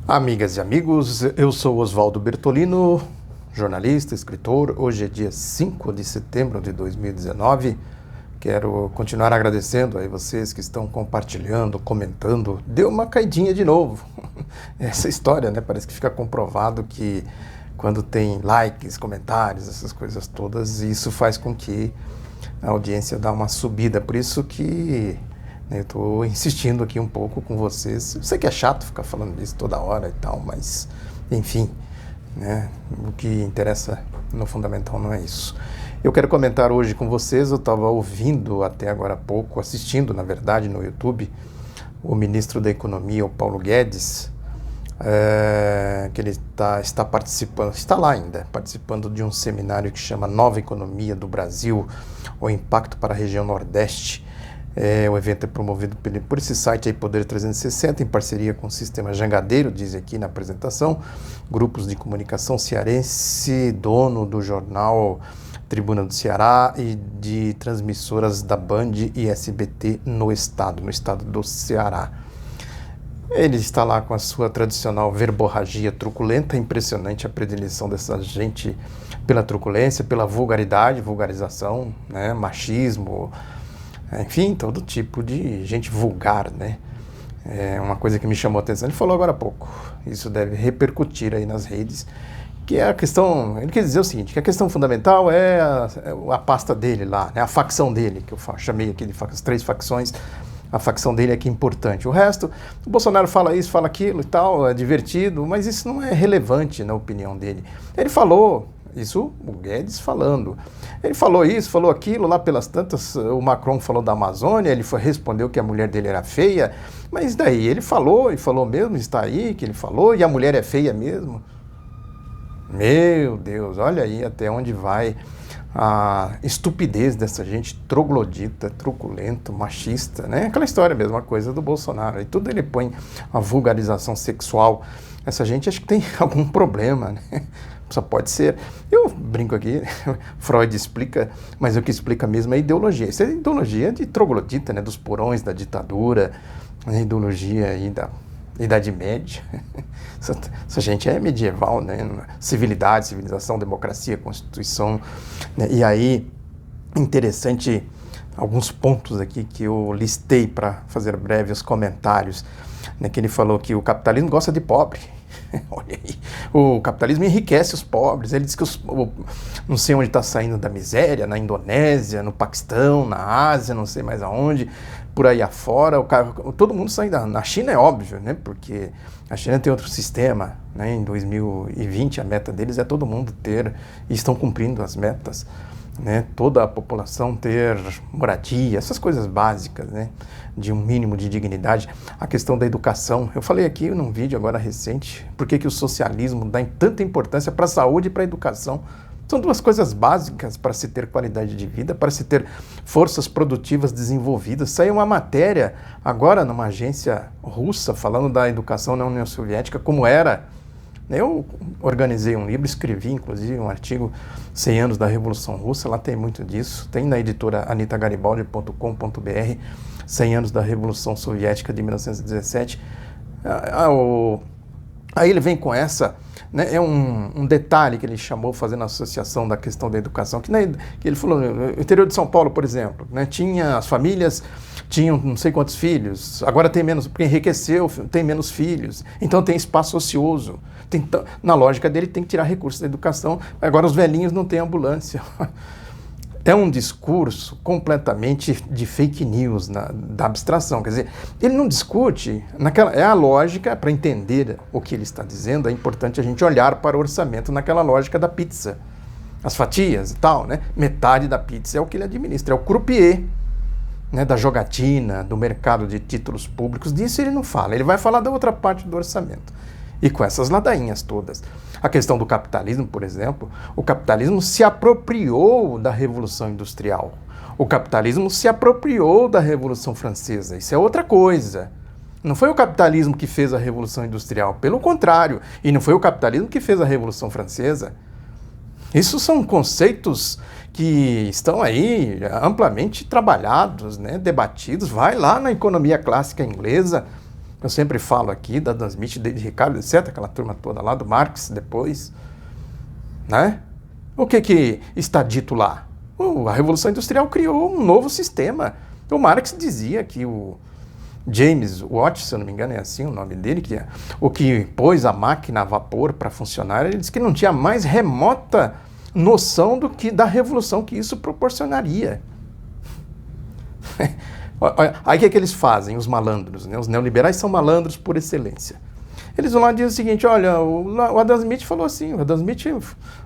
Amigas e amigos, eu sou Oswaldo Bertolino, jornalista, escritor. Hoje é dia 5 de setembro de 2019. Quero continuar agradecendo aí vocês que estão compartilhando, comentando. Deu uma caidinha de novo. Essa história, né? Parece que fica comprovado que quando tem likes, comentários, essas coisas todas, isso faz com que a audiência dá uma subida. Por isso que eu estou insistindo aqui um pouco com vocês. Eu sei que é chato ficar falando disso toda hora e tal, mas, enfim, né? O que interessa no fundamental não é isso. Eu quero comentar hoje com vocês. Eu estava ouvindo até agora há pouco, assistindo, na verdade, no YouTube, o ministro da Economia, o Paulo Guedes, que ele está participando, está lá ainda, participando de um seminário que chama Nova Economia do Brasil, o Impacto para a Região Nordeste. O evento é promovido por esse site aí, Poder 360, em parceria com o Sistema Jangadeiro, diz aqui na apresentação, grupos de comunicação cearense, dono do jornal Tribuna do Ceará e de transmissoras da Band e SBT no estado do Ceará. Ele está lá com a sua tradicional verborragia truculenta. Impressionante a predileção dessa gente pela truculência, pela vulgarização, né, machismo, enfim, todo tipo de gente vulgar, né? É uma coisa que me chamou a atenção. Ele falou agora há pouco, isso deve repercutir aí nas redes, que é a questão, ele quer dizer o seguinte, que a questão fundamental é a pasta dele lá, né? A facção dele, que eu chamei aqui de as três facções. A facção dele é que é importante. O resto, o Bolsonaro fala isso, fala aquilo e tal, é divertido, mas isso não é relevante na opinião dele. Ele falou, isso o Guedes falando, ele falou isso, falou aquilo, lá pelas tantas, o Macron falou da Amazônia, ele respondeu que a mulher dele era feia, mas daí ele falou, e falou mesmo, está aí que ele falou, e a mulher é feia mesmo. Meu Deus, olha aí até onde vai a estupidez dessa gente troglodita, truculento, machista, né? Aquela história mesmo, a coisa do Bolsonaro. E tudo ele põe a vulgarização sexual. Essa gente acho que tem algum problema, né? Só pode ser. Eu brinco aqui, Freud explica, mas o que explica mesmo é ideologia. Isso é ideologia de troglodita, né? Dos porões da ditadura, a ideologia aí da Idade Média. Essa gente é medieval, né? Civilização, democracia, Constituição, né? E aí, interessante, alguns pontos aqui que eu listei para fazer breves comentários, né? Que ele falou que o capitalismo gosta de pobre. Olha aí, o capitalismo enriquece os pobres. Ele diz que não sei onde está saindo da miséria, na Indonésia, no Paquistão, na Ásia, não sei mais aonde, por aí afora, todo mundo sai na China, é óbvio, né? Porque a China tem outro sistema, né? Em 2020 a meta deles é todo mundo ter, e estão cumprindo as metas, né? Toda a população ter moradia, essas coisas básicas, né? De um mínimo de dignidade. A questão da educação, eu falei aqui num vídeo agora recente, por que o socialismo dá tanta importância para a saúde e para a educação. São duas coisas básicas para se ter qualidade de vida, para se ter forças produtivas desenvolvidas. Saiu uma matéria agora numa agência russa falando da educação na União Soviética, como era. Eu organizei um livro, escrevi inclusive um artigo, 100 anos da Revolução Russa, lá tem muito disso. Tem na editora anitagaribaldi.com.br, 100 anos da Revolução Soviética de 1917. Aí ele vem com essa, né, é um detalhe que ele chamou, fazendo a associação da questão da educação, que ele falou, no interior de São Paulo, por exemplo, né, as famílias tinham não sei quantos filhos, agora tem menos, porque enriqueceu, tem menos filhos, então tem espaço ocioso. Na lógica dele, tem que tirar recursos da educação, agora os velhinhos não têm ambulância. É um discurso completamente de fake news, da abstração. Quer dizer, ele não discute, é a lógica, para entender o que ele está dizendo, é importante a gente olhar para o orçamento naquela lógica da pizza. As fatias e tal, né? Metade da pizza é o que ele administra, é o croupier, né, da jogatina, do mercado de títulos públicos. Disso ele não fala, ele vai falar da outra parte do orçamento. E com essas ladainhas todas. A questão do capitalismo, por exemplo, o capitalismo se apropriou da Revolução Industrial. O capitalismo se apropriou da Revolução Francesa. Isso é outra coisa. Não foi o capitalismo que fez a Revolução Industrial, pelo contrário. E não foi o capitalismo que fez a Revolução Francesa. Isso são conceitos que estão aí amplamente trabalhados, né, debatidos. Vai lá na economia clássica inglesa, Eu sempre falo aqui da Adam Smith, David Ricardo, etc., aquela turma toda lá, do Marx depois, né? O que está dito lá? A Revolução Industrial criou um novo sistema. O Marx dizia que o James Watt, se eu não me engano é assim o nome dele, que é o que pôs a máquina a vapor para funcionar, ele disse que não tinha mais remota noção da revolução que isso proporcionaria. Aí o que eles fazem, os malandros, né? Os neoliberais são malandros por excelência. Eles vão lá e dizem o seguinte, olha, o Adam Smith falou assim, o Adam Smith,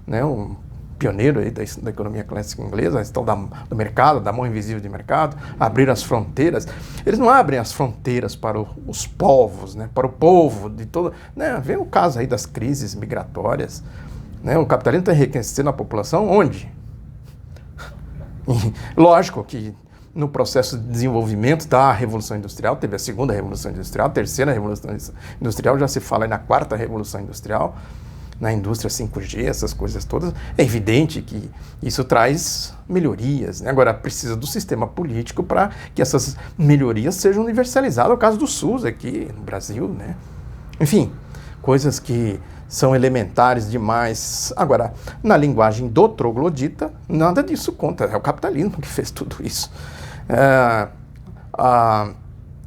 né, um pioneiro aí da economia clássica inglesa, a questão do mercado, da mão invisível de mercado, abrir as fronteiras. Eles não abrem as fronteiras para os povos, né, para o povo de todo... Né, vem o caso aí das crises migratórias, né, o capitalismo está enriquecendo a população onde? Lógico que no processo de desenvolvimento da Revolução Industrial, teve a segunda Revolução Industrial, a terceira Revolução Industrial, já se fala aí na quarta Revolução Industrial, na indústria 5G, essas coisas todas. É evidente que isso traz melhorias, né? Agora, precisa do sistema político para que essas melhorias sejam universalizadas. É o caso do SUS aqui no Brasil, né? Enfim, coisas que são elementares demais. Agora, na linguagem do troglodita, nada disso conta. É o capitalismo que fez tudo isso.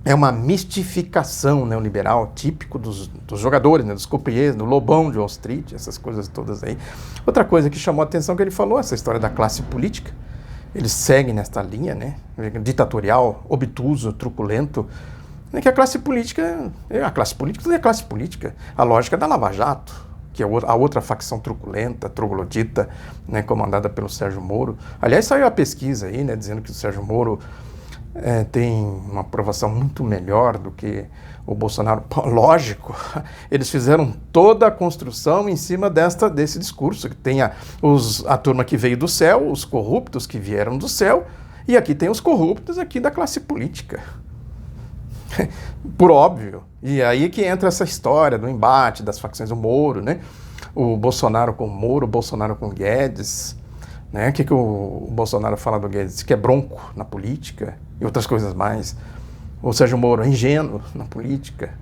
É uma mistificação neoliberal típico dos jogadores, né, dos croupiers, do Lobão de Wall Street, essas coisas todas aí. Outra coisa que chamou a atenção que ele falou, essa história da classe política. Eles seguem nesta linha, né, ditatorial, obtuso, truculento, né, que a classe política é a classe política. A lógica da Lava Jato, que é a outra facção truculenta, troglodita, né, comandada pelo Sérgio Moro. Aliás, saiu a pesquisa aí, né, dizendo que o Sérgio Moro tem uma aprovação muito melhor do que o Bolsonaro. Lógico, eles fizeram toda a construção em cima desse discurso, que tem a turma que veio do céu, os corruptos que vieram do céu, e aqui tem os corruptos aqui da classe política. Por óbvio. E aí que entra essa história do embate das facções do Moro, né? O Bolsonaro com o Moro, o Bolsonaro com o Guedes, né? O que o Bolsonaro fala do Guedes? Que é bronco na política e outras coisas mais. O Sérgio Moro é ingênuo na política.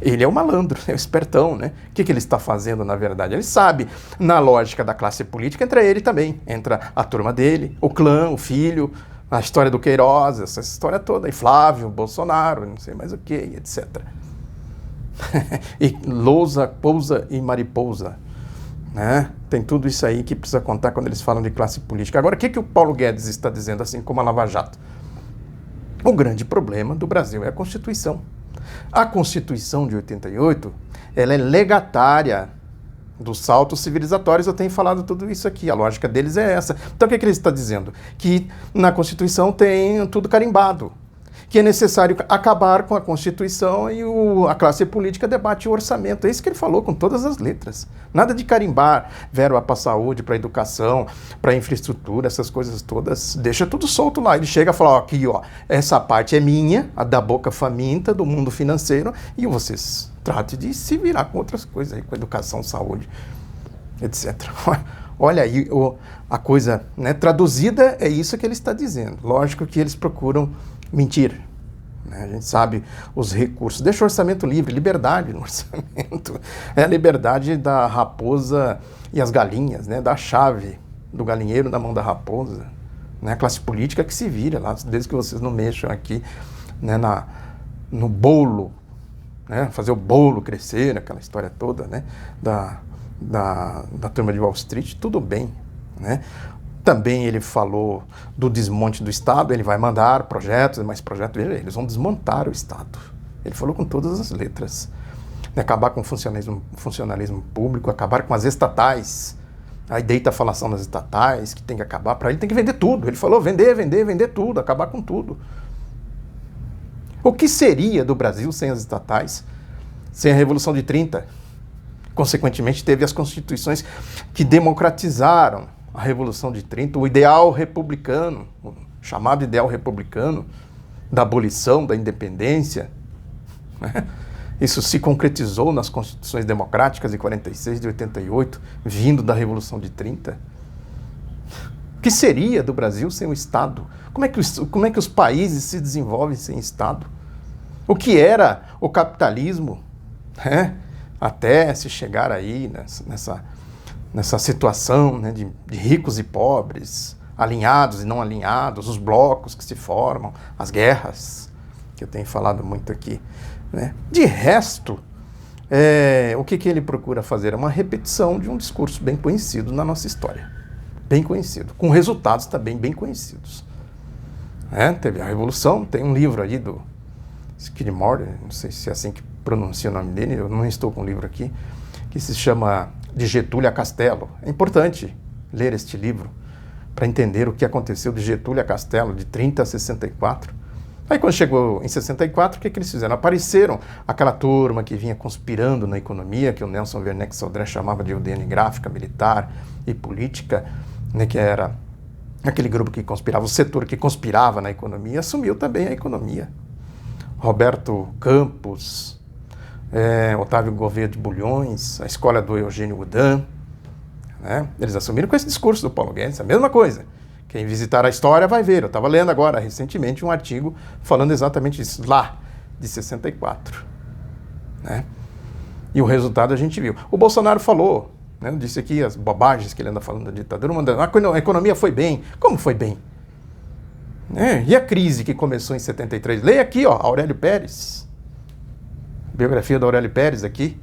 Ele é o malandro, é o espertão, né? O que ele está fazendo, na verdade? Ele sabe, na lógica da classe política, entra ele também. Entra a turma dele, o clã, o filho, a história do Queiroz, essa história toda, e Flávio, Bolsonaro, não sei mais o que, etc. E lousa, pousa e mariposa, né? Tem tudo isso aí que precisa contar quando eles falam de classe política. Agora, o que o Paulo Guedes está dizendo, assim como a Lava Jato? O grande problema do Brasil é a Constituição. A Constituição de 88, ela é legatária dos saltos civilizatórios. Eu tenho falado tudo isso aqui, a lógica deles é essa. Então o que ele está dizendo? Que na Constituição tem tudo carimbado, que é necessário acabar com a Constituição e a classe política debate o orçamento. É isso que ele falou com todas as letras. Nada de carimbar verba para a saúde, para a educação, para a infraestrutura, essas coisas todas. Deixa tudo solto lá. Ele chega e fala, ó, aqui, ó, essa parte é minha, a da boca faminta, do mundo financeiro, e vocês tratem de se virar com outras coisas aí, com educação, saúde, etc. Olha aí a coisa, né, traduzida, é isso que ele está dizendo. Lógico que eles procuram mentir, né? A gente sabe os recursos. Deixa o orçamento livre, liberdade no orçamento. É a liberdade da raposa e as galinhas, né? Da chave do galinheiro na mão da raposa, né? A classe política que se vira lá, desde que vocês não mexam aqui, né, no bolo, né? Fazer o bolo crescer, aquela história toda, né? Da turma de Wall Street, tudo bem, né? Também ele falou do desmonte do Estado, ele vai mandar projetos, mais projetos, eles vão desmontar o Estado. Ele falou com todas as letras. Acabar com o funcionalismo público, acabar com as estatais. Aí deita a falação das estatais, que tem que acabar, para ele tem que vender tudo. Ele falou vender tudo, acabar com tudo. O que seria do Brasil sem as estatais? Sem a Revolução de 30? Consequentemente, teve as constituições que democratizaram a Revolução de 30, o ideal republicano, o chamado ideal republicano, da abolição, da independência, né? Isso se concretizou nas constituições democráticas de 46, de 88, vindo da Revolução de 30. O que seria do Brasil sem o Estado? Como é que os países se desenvolvem sem Estado? o que era o capitalismo, né? Até se chegar aí nessa situação, né, de ricos e pobres, alinhados e não alinhados, os blocos que se formam, as guerras, que eu tenho falado muito aqui, né? De resto, o que ele procura fazer? É uma repetição de um discurso bem conhecido na nossa história. Bem conhecido, com resultados também bem conhecidos. Teve a Revolução, tem um livro aí do Skidmore, não sei se é assim que pronuncia o nome dele, eu não estou com o livro aqui, que se chama De Getúlio a Castelo. É importante ler este livro para entender o que aconteceu de Getúlio a Castelo, de 30 a 64. Aí quando chegou em 64, o que eles fizeram? Apareceram aquela turma que vinha conspirando na economia, que o Nelson Werneck Sodré chamava de UDN gráfica, militar e política, né, que era aquele grupo que conspirava, o setor que conspirava na economia, assumiu também a economia. Roberto Campos, Otávio Gouveia de Bulhões, a escola do Eugênio Goudin, né? Eles assumiram com esse discurso do Paulo Guedes, a mesma coisa. Quem visitar a história vai ver. Eu estava lendo agora, recentemente, um artigo falando exatamente disso, lá, de 64. Né? E o resultado a gente viu. O Bolsonaro falou, né, disse aqui as bobagens que ele anda falando da ditadura, mandando, a economia foi bem. Como foi bem? E a crise que começou em 73? Leia aqui, ó, Aurélio Pérez. Biografia do Aurélio Pérez aqui.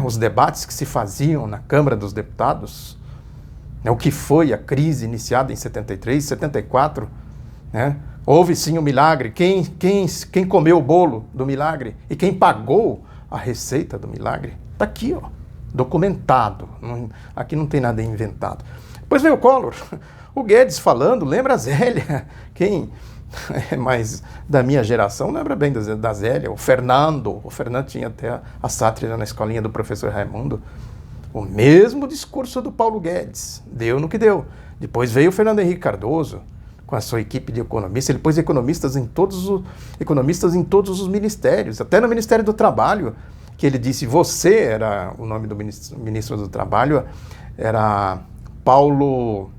Os debates que se faziam na Câmara dos Deputados. O que foi a crise iniciada em 73, 74. Houve sim um milagre. Quem comeu o bolo do milagre e quem pagou a receita do milagre? Está aqui, ó, documentado. Aqui não tem nada inventado. Depois veio o Collor. O Guedes falando, lembra a Zélia? Quem é mais da minha geração lembra bem da Zélia. O Fernando tinha até a sátira na escolinha do professor Raimundo. O mesmo discurso do Paulo Guedes. Deu no que deu. Depois veio o Fernando Henrique Cardoso, com a sua equipe de economistas. Ele pôs economistas em todos os ministérios, até no Ministério do Trabalho, que ele disse, era o nome do ministro do Trabalho, era Paulo...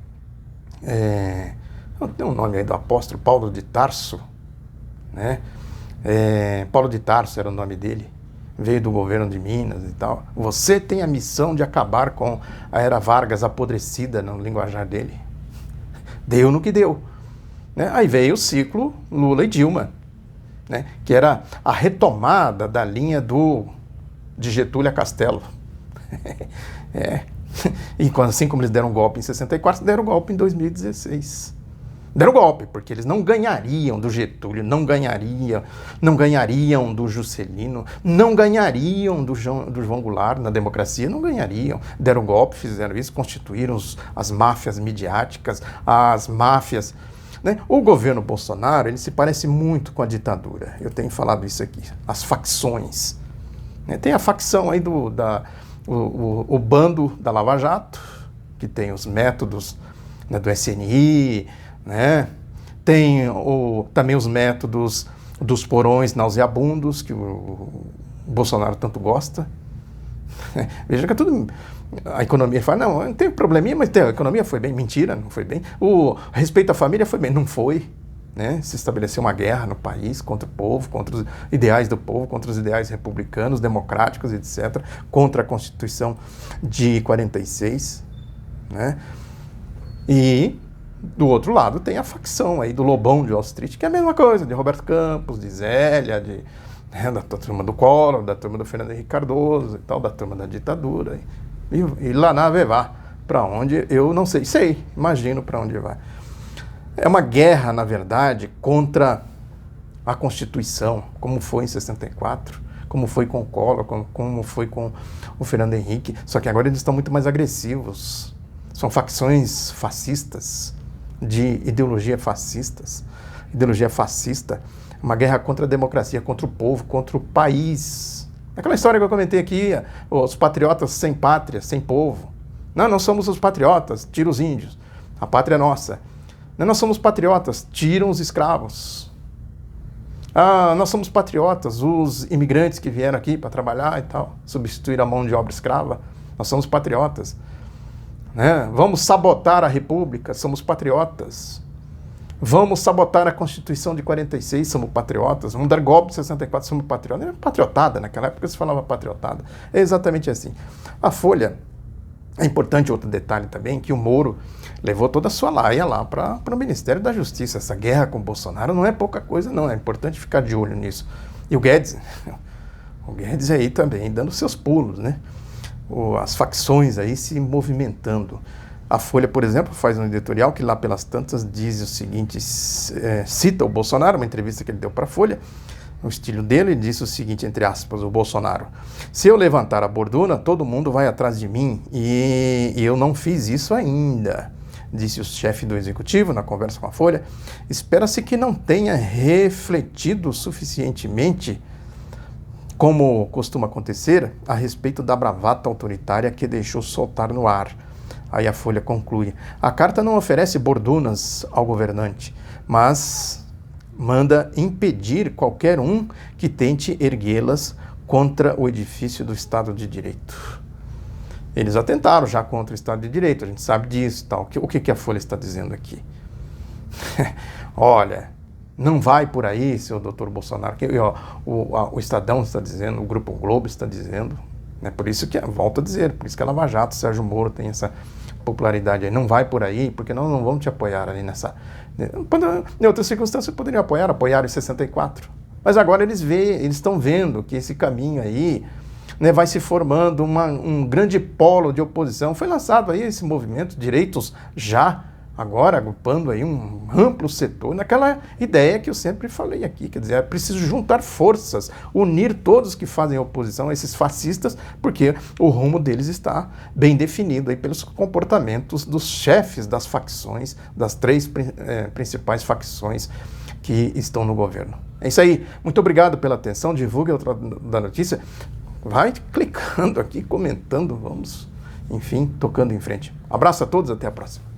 tem um nome aí do apóstolo, Paulo de Tarso, né? Paulo de Tarso era o nome dele, veio do governo de Minas e tal. Você tem a missão de acabar com a era Vargas apodrecida no linguajar dele. Deu no que deu. Aí veio o ciclo Lula e Dilma, né? Que era a retomada da linha de Getúlio a Castelo. E assim como eles deram golpe em 64, deram golpe em 2016. Deram golpe, porque eles não ganhariam do Getúlio, não ganhariam do Juscelino, não ganhariam do João Goulart na democracia, não ganhariam. Deram golpe, fizeram isso, constituíram as máfias midiáticas, as máfias... Né? O governo Bolsonaro, ele se parece muito com a ditadura. Eu tenho falado isso aqui, as facções. Tem a facção aí o bando da Lava Jato, que tem os métodos, né, do SNI, né? Tem também os métodos dos porões nauseabundos, que o Bolsonaro tanto gosta. Veja que é tudo... A economia fala, não tem probleminha, mas a economia foi bem. Mentira, não foi bem. O respeito à família foi bem. Não foi. Né? Se estabeleceu uma guerra no país contra o povo, contra os ideais do povo, contra os ideais republicanos, democráticos, etc., contra a Constituição de 46. Né? E, do outro lado, tem a facção aí do Lobão de Wall Street, que é a mesma coisa, de Roberto Campos, de Zélia, da turma do Collor, da turma do Fernando Henrique Cardoso e tal, da turma da ditadura. E lá na Vevá, para onde eu não sei, imagino para onde vai. É uma guerra, na verdade, contra a Constituição, como foi em 64, como foi com o Collor, como foi com o Fernando Henrique, só que agora eles estão muito mais agressivos. São facções fascistas, de ideologia fascista, uma guerra contra a democracia, contra o povo, contra o país. Aquela história que eu comentei aqui, os patriotas sem pátria, sem povo. Não somos os patriotas, tira os índios, a pátria é nossa. Nós somos patriotas, tiram os escravos. Nós somos patriotas, os imigrantes que vieram aqui para trabalhar e tal, substituir a mão de obra escrava. Nós somos patriotas. Né? Vamos sabotar a República, somos patriotas. Vamos sabotar a Constituição de 46, somos patriotas. Vamos dar golpe de 64, somos patriotas. Era patriotada, naquela época se falava patriotada. É exatamente assim. A Folha, é importante outro detalhe também, que o Moro levou toda a sua laia lá para o Ministério da Justiça. Essa guerra com o Bolsonaro não é pouca coisa, não. É importante ficar de olho nisso. E o Guedes aí também dando seus pulos, né? As facções aí se movimentando. A Folha, por exemplo, faz um editorial que lá pelas tantas diz o seguinte, cita o Bolsonaro, uma entrevista que ele deu para a Folha, no estilo dele, disse o seguinte, entre aspas, o Bolsonaro: se eu levantar a borduna, todo mundo vai atrás de mim e eu não fiz isso ainda, disse o chefe do executivo na conversa com a Folha. Espera-se que não tenha refletido suficientemente, como costuma acontecer, a respeito da bravata autoritária que deixou soltar no ar. Aí a Folha conclui: a carta não oferece bordunas ao governante, mas manda impedir qualquer um que tente erguê-las contra o edifício do Estado de Direito. Eles atentaram já contra o Estado de Direito, a gente sabe disso. Tal. O que a Folha está dizendo aqui? Olha, não vai por aí, seu doutor Bolsonaro. O Estadão está dizendo, o Grupo Globo está dizendo. É por isso que, volto a dizer, por isso que a Lava Jato, Sérgio Moro tem essa popularidade aí. Não vai por aí, porque nós não vamos te apoiar ali nessa... Em outras circunstâncias poderiam apoiaram em 64. Mas agora eles estão vendo que esse caminho aí, né, vai se formando um grande polo de oposição. Foi lançado aí esse movimento Direitos Já, agora agrupando aí um amplo setor, naquela ideia que eu sempre falei aqui, quer dizer, é preciso juntar forças, unir todos que fazem oposição a esses fascistas, porque o rumo deles está bem definido aí pelos comportamentos dos chefes das facções, das três principais facções que estão no governo. É isso aí, muito obrigado pela atenção, divulgue outra da notícia, vai clicando aqui, comentando, vamos, enfim, tocando em frente. Abraço a todos, até a próxima.